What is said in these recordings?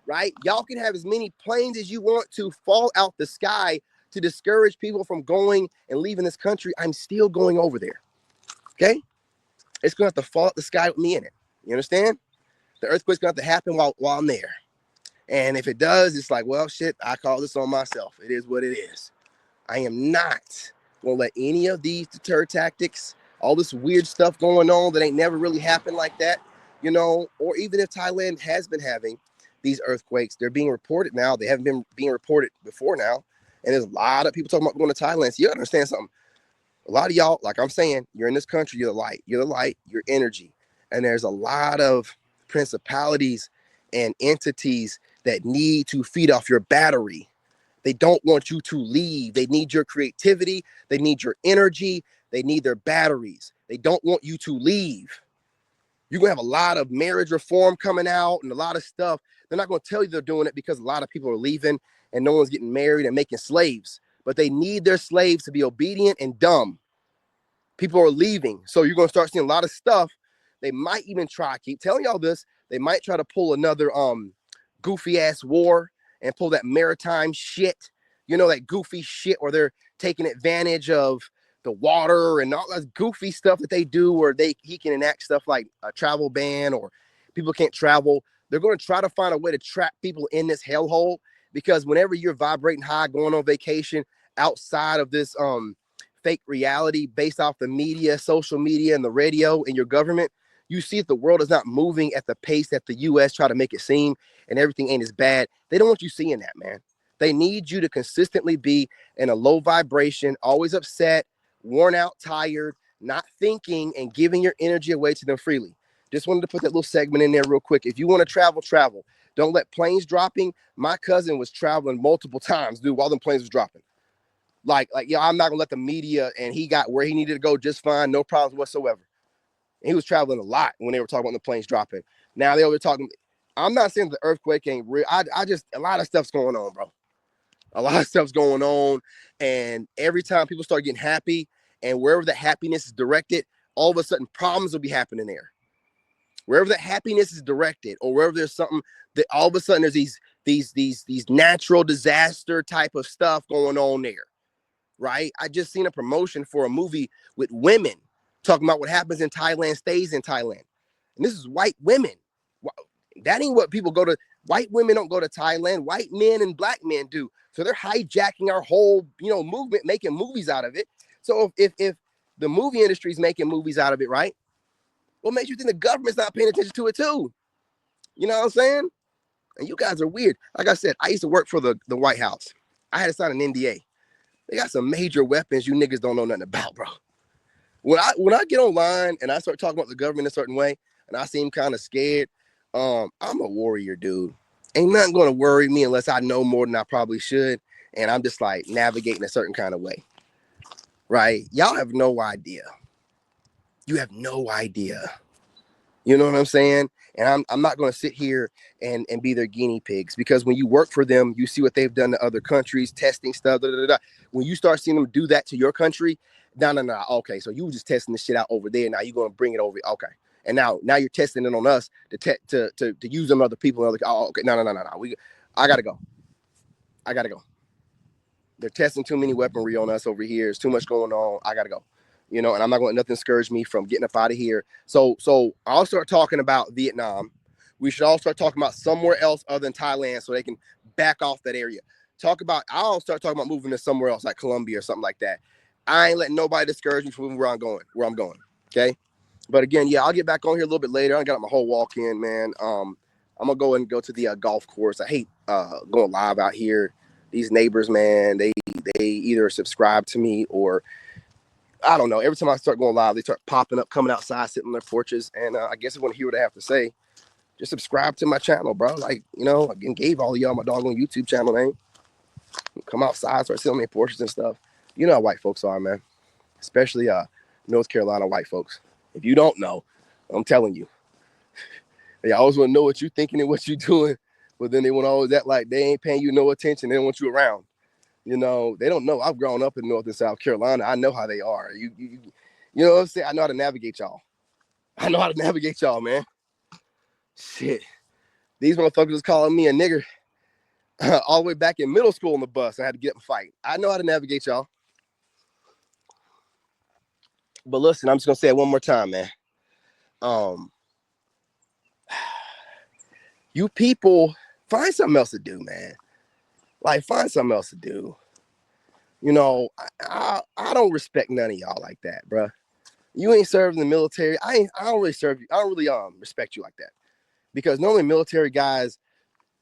right? Y'all can have as many planes as you want to fall out the sky to discourage people from going and leaving this country. I'm still going over there. Okay? It's going to have to fall out the sky with me in it. You understand? The earthquake's going to have to happen while I'm there. And if it does, it's like, well, shit, I call this on myself. It is what it is. I am not going to let any of these deter tactics, all this weird stuff going on that ain't never really happened like that, you know, or even if Thailand has been having these earthquakes, they're being reported now. They haven't been being reported before now. And there's a lot of people talking about going to Thailand. So you understand something. A lot of y'all, like I'm saying, you're in this country, you're the light. You're the light, you're energy. And there's a lot of principalities and entities that need to feed off your battery. They don't want you to leave. They need your creativity. They need your energy. They need their batteries. They don't want you to leave. You're going to have a lot of marriage reform coming out and a lot of stuff. They're not going to tell you they're doing it because a lot of people are leaving and no one's getting married and making slaves. But they need their slaves to be obedient and dumb. People are leaving. So you're going to start seeing a lot of stuff. They might even try, I keep telling y'all this, they might try to pull another goofy ass war and pull that maritime shit, you know, that goofy shit where they're taking advantage of the water and all that goofy stuff that they do where he can enact stuff like a travel ban or people can't travel. They're going to try to find a way to trap people in this hellhole because whenever you're vibrating high, going on vacation outside of this fake reality based off the media, social media, and the radio and your government, you see if the world is not moving at the pace that the U.S. try to make it seem and everything ain't as bad. They don't want you seeing that, man. They need you to consistently be in a low vibration, always upset, worn out, tired, not thinking, and giving your energy away to them freely. Just wanted to put that little segment in there real quick. If you want to travel, travel. Don't let planes dropping. My cousin was traveling multiple times, dude, while them planes was dropping. Like, yeah, I'm not gonna let the media, and he got where he needed to go just fine, no problems whatsoever. And he was traveling a lot when they were talking about the planes dropping. Now they were talking. I'm not saying the earthquake ain't real. I just a lot of stuff's going on, bro. A lot of stuff's going on, and every time people start getting happy, and wherever the happiness is directed, all of a sudden problems will be happening there. Wherever the happiness is directed, or wherever there's something that all of a sudden there's these natural disaster type of stuff going on there. Right? I just seen a promotion for a movie with women talking about what happens in Thailand stays in Thailand. And this is white women. That ain't what people go to. White women don't go to Thailand. White men and black men do. So they're hijacking our whole, you know, movement, making movies out of it. So if the movie industry is making movies out of it, right? What makes you think the government's not paying attention to it too? You know what I'm saying? And you guys are weird. Like I said, I used to work for the White House. I had to sign an NDA. They got some major weapons you niggas don't know nothing about, bro. When I get online and I start talking about the government a certain way, and I seem kind of scared, I'm a warrior, dude. Ain't nothing going to worry me unless I know more than I probably should, and I'm just like navigating a certain kind of way, right? Y'all have no idea. You have no idea. You know what I'm saying? And I'm not going to sit here and be their guinea pigs because when you work for them, you see what they've done to other countries, testing stuff. Da, da, da, da. When you start seeing them do that to your country, no. Okay, so you were just testing this shit out over there. Now you're going to bring it over. Okay, and now you're testing it on us to use them other people. And other, oh, okay, no. I gotta go. They're testing too many weaponry on us over here. There's too much going on. I gotta go. You know, and I'm not going to let nothing discourage me from getting up out of here. So I'll start talking about Vietnam. We should all start talking about somewhere else other than Thailand so they can back off that area. I'll start talking about moving to somewhere else like Colombia or something like that. I ain't letting nobody discourage me from moving where I'm going. Okay. But again, yeah, I'll get back on here a little bit later. I got my whole walk in, man. I'm going to go to the golf course. I hate going live out here. These neighbors, man, they either subscribe to me or I don't know. Every time I start going live, they start popping up, coming outside, sitting on their porches. And I guess if you want to hear what I have to say, just subscribe to my channel, bro. Like, you know, I gave all of y'all my doggone YouTube channel name. Come outside, start sitting on their porches and stuff. You know how white folks are, man. Especially North Carolina white folks. If you don't know, I'm telling you. They always want to know what you're thinking and what you're doing. But then they want to always act like they ain't paying you no attention. They don't want you around. You know, they don't know. I've grown up in North and South Carolina. I know how they are. You know what I'm saying? I know how to navigate y'all. Man. Shit. These motherfuckers was calling me a nigger all the way back in middle school on the bus. I had to get up and fight. I know how to navigate, y'all. But listen, I'm just gonna say it one more time, man. You people find something else to do, man. Like, find something else to do. You know, I don't respect none of y'all like that, bro. You ain't served in the military. I don't really serve you. I don't really respect you like that, because normally military guys,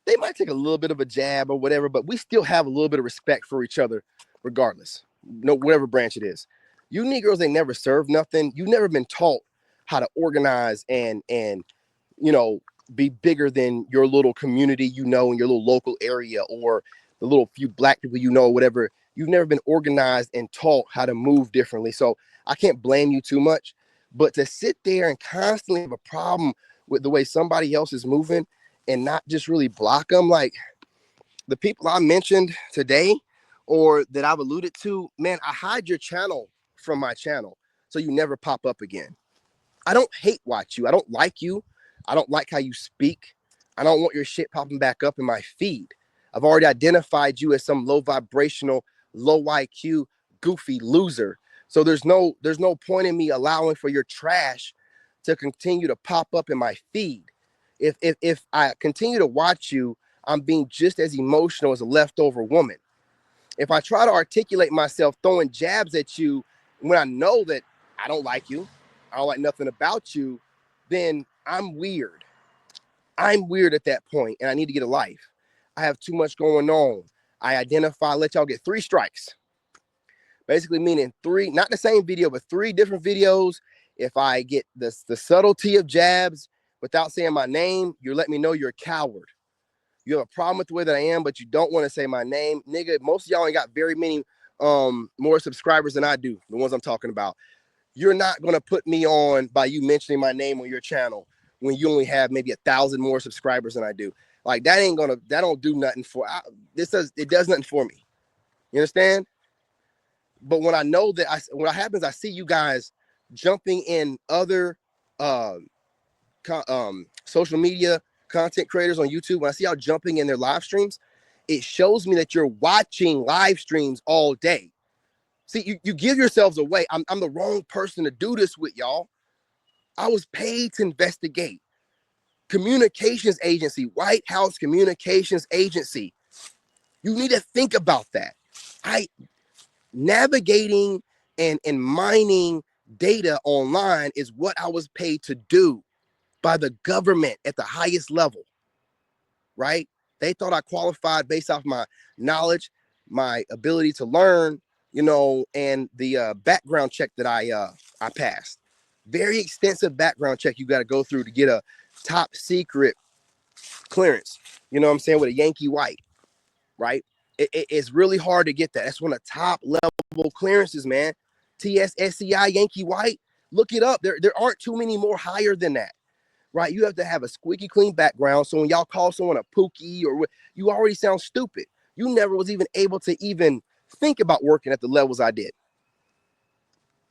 they might take a little bit of a jab or whatever, but we still have a little bit of respect for each other, regardless. No, whatever branch it is. You Negroes ain't never served nothing. You've never been taught how to organize and you know, be bigger than your little community, you know, in your little local area, or the little few black people, you know, whatever. You've never been organized and taught how to move differently. So I can't blame you too much. But to sit there and constantly have a problem with the way somebody else is moving and not just really block them, like the people I mentioned today or that I've alluded to, man, I hide your channel from my channel so you never pop up again. I don't hate watch you. I don't like you. I don't like how you speak. I don't want your shit popping back up in my feed. I've already identified you as some low vibrational, low IQ, goofy loser. So there's no point in me allowing for your trash to continue to pop up in my feed. If I continue to watch you, I'm being just as emotional as a leftover woman. If I try to articulate myself throwing jabs at you when I know that I don't like you, I don't like nothing about you, then I'm weird. I'm weird at that point, and I need to get a life. I have too much going on. I identify, let y'all get 3 strikes. Basically meaning 3, not the same video, but 3 different videos. If I get the subtlety of jabs without saying my name, you let me know you're a coward. You have a problem with the way that I am, but you don't want to say my name. Nigga, most of y'all ain't got very many more subscribers than I do, the ones I'm talking about. You're not going to put me on by you mentioning my name on your channel when you only have maybe 1,000 more subscribers than I do. Like, that don't do nothing for, it does nothing for me. You understand? But when I know that what happens, I see you guys jumping in other social media content creators on YouTube. When I see y'all jumping in their live streams, it shows me that you're watching live streams all day. See, you give yourselves away. I'm the wrong person to do this with, y'all. I was paid to investigate. Communications agency, White House Communications Agency. You need to think about that. Navigating and mining data online is what I was paid to do by the government at the highest level, right? They thought I qualified based off my knowledge, my ability to learn, you know, and the background check that I passed. Very extensive background check you got to go through to get a top secret clearance. You know what I'm saying? With a Yankee White, right? It's really hard to get that. That's one of the top level clearances, man. TSSCI Yankee White. Look it up. There aren't too many more higher than that, right? You have to have a squeaky clean background. So when y'all call someone a pookie or you already sound stupid. You never was even able to even think about working at the levels I did,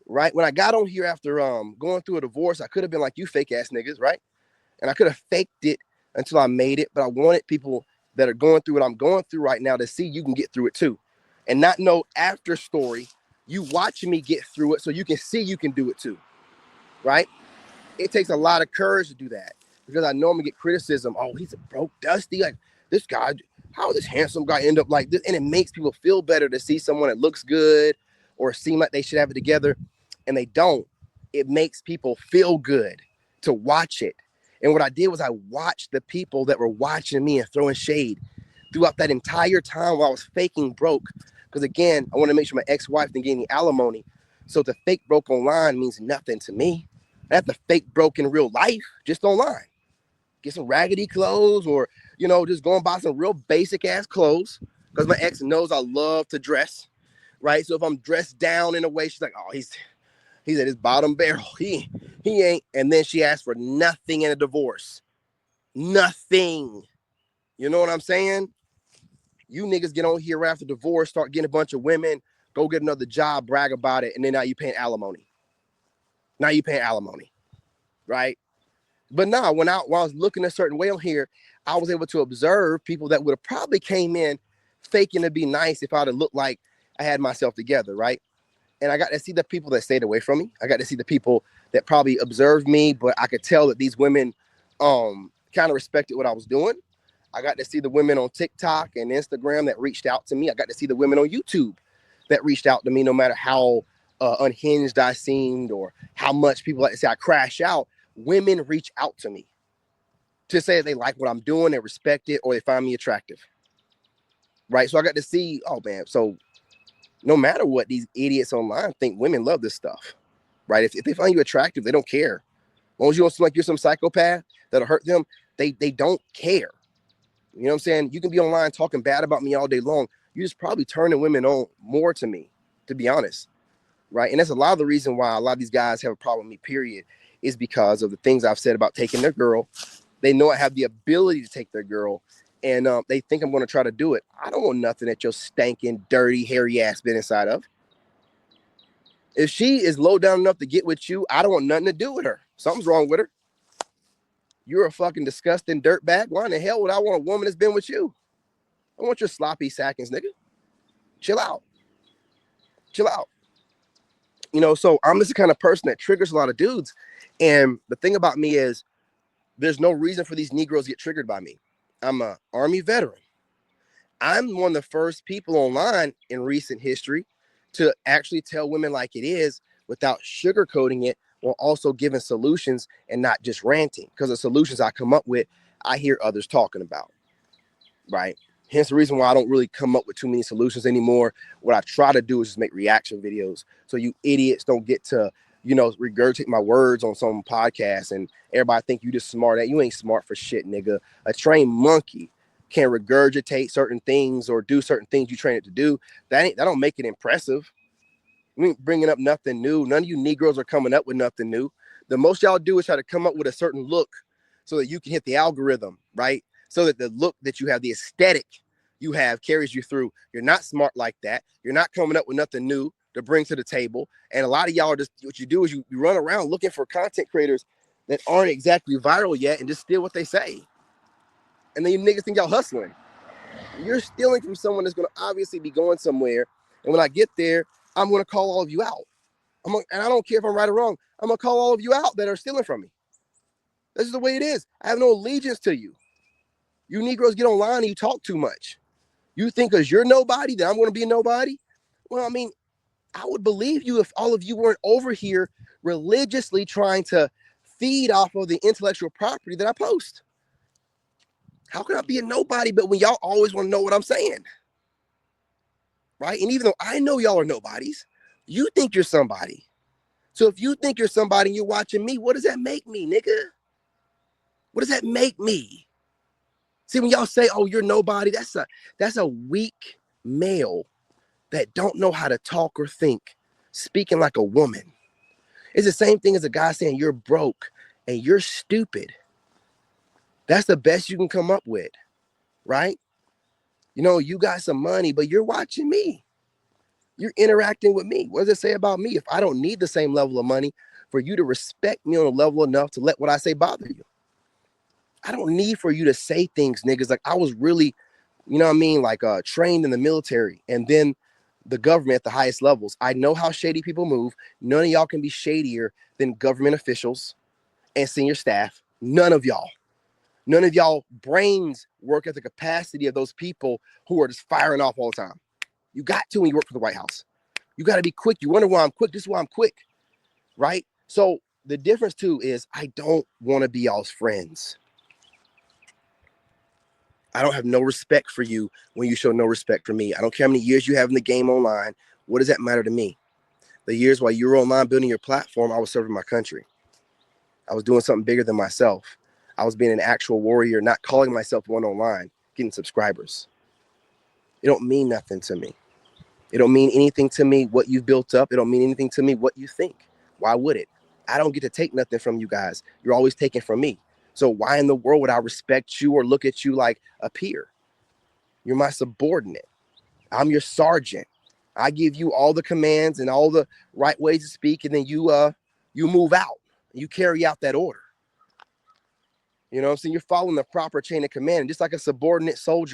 right? When I got on here after going through a divorce, I could have been like, you fake ass niggas, right? And I could have faked it until I made it, but I wanted people that are going through what I'm going through right now to see you can get through it too, and not know after story. You watching me get through it so you can see you can do it too, right? It takes a lot of courage to do that, because I normally get criticism. Oh, he's a broke dusty. Like, this guy, how did this handsome guy end up like this? And it makes people feel better to see someone that looks good or seem like they should have it together, and they don't. It makes people feel good to watch it. And what I did was I watched the people that were watching me and throwing shade throughout that entire time while I was faking broke. Because again, I want to make sure my ex-wife didn't get any alimony. So the fake broke online means nothing to me. I have to fake broke in real life, just online. Get some raggedy clothes, or, you know, just go and buy some real basic ass clothes, because my ex knows I love to dress, right? So if I'm dressed down in a way, she's like, oh, he's at his bottom barrel. He ain't. And then she asked for nothing in a divorce. Nothing. You know what I'm saying? You niggas get on here after divorce, start getting a bunch of women, go get another job, brag about it, and then now you paying alimony. Right? But nah, when I was looking a certain way on here, I was able to observe people that would have probably came in faking to be nice if I'd have looked like I had myself together, right? And I got to see the people that stayed away from me. I got to see the people that probably observed me, but I could tell that these women kind of respected what I was doing. I got to see the women on TikTok and Instagram that reached out to me. I got to see the women on YouTube that reached out to me, no matter how unhinged I seemed or how much people like to say I crash out. Women reach out to me to say they like what I'm doing, they respect it, or they find me attractive. Right. So I got to see, oh man, so no matter what these idiots online think, women love this stuff. Right. If they find you attractive, they don't care. As long as you don't seem like you're some psychopath that'll hurt them, they don't care. You know what I'm saying? You can be online talking bad about me all day long. You just probably turning women on more to me, to be honest. Right. And that's a lot of the reason why a lot of these guys have a problem with me, period, is because of the things I've said about taking their girl. They know I have the ability to take their girl, and they think I'm going to try to do it. I don't want nothing that your stinking, dirty, hairy ass been inside of. If she is low down enough to get with you, I don't want nothing to do with her. Something's wrong with her. You're a fucking disgusting dirtbag. Why in the hell would I want a woman that's been with you? I want your sloppy seconds, nigga. Chill out. Chill out. You know, so I'm just the kind of person that triggers a lot of dudes. And the thing about me is there's no reason for these Negroes to get triggered by me. I'm an Army veteran. I'm one of the first people online in recent history to actually tell women like it is without sugarcoating it, while also giving solutions and not just ranting. Because the solutions I come up with, I hear others talking about, right? Hence the reason why I don't really come up with too many solutions anymore. What I try to do is just make reaction videos so you idiots don't get to, you know, regurgitate my words on some podcast and everybody think you just smart at. You ain't smart for shit, nigga. A trained monkey can regurgitate certain things or do certain things you train it to do. That don't make it impressive. We ain't bringing up nothing new. None of you Negroes are coming up with nothing new. The most y'all do is try to come up with a certain look so that you can hit the algorithm, right? So that the look that you have, the aesthetic you have carries you through. You're not smart like that. You're not coming up with nothing new to bring to the table. And a lot of y'all are just, what you do is you run around looking for content creators that aren't exactly viral yet and just steal what they say. And then you niggas think y'all hustling. You're stealing from someone that's going to obviously be going somewhere. And when I get there, I'm going to call all of you out. And I don't care if I'm right or wrong. I'm going to call all of you out that are stealing from me. This is the way it is. I have no allegiance to you. You Negroes get online and you talk too much. You think because you're nobody that I'm going to be nobody? Well, I mean, I would believe you if all of you weren't over here religiously trying to feed off of the intellectual property that I post. How can I be a nobody, but when y'all always want to know what I'm saying? Right? And even though I know y'all are nobodies, you think you're somebody. So if you think you're somebody and you're watching me, what does that make me, nigga? What does that make me? See, when y'all say, oh, you're nobody, that's a weak male that don't know how to talk or think, speaking like a woman. It's the same thing as a guy saying you're broke and you're stupid. That's the best you can come up with, right? You know, you got some money, but you're watching me. You're interacting with me. What does it say about me? If I don't need the same level of money for you to respect me on a level enough to let what I say bother you. I don't need for you to say things, niggas. Like I was really, you know what I mean? Like trained in the military and then the government at the highest levels. I know how shady people move. None of y'all can be shadier than government officials and senior staff. None of y'all. None of y'all brains work at the capacity of those people who are just firing off all the time. You got to when you work for the White House. You got to be quick. You wonder why I'm quick. This is why I'm quick, right? So the difference too is I don't want to be y'all's friends. I don't have no respect for you when you show no respect for me. I don't care how many years you have in the game online. What does that matter to me? The years while you were online building your platform, I was serving my country. I was doing something bigger than myself. I was being an actual warrior, not calling myself one online, getting subscribers. It don't mean nothing to me. It don't mean anything to me what you've built up. It don't mean anything to me what you think. Why would it? I don't get to take nothing from you guys. You're always taking from me. So why in the world would I respect you or look at you like a peer? You're my subordinate. I'm your sergeant. I give you all the commands and all the right ways to speak, and then you move out. You carry out that order. You know what I'm saying? You're following the proper chain of command. And just like a subordinate soldier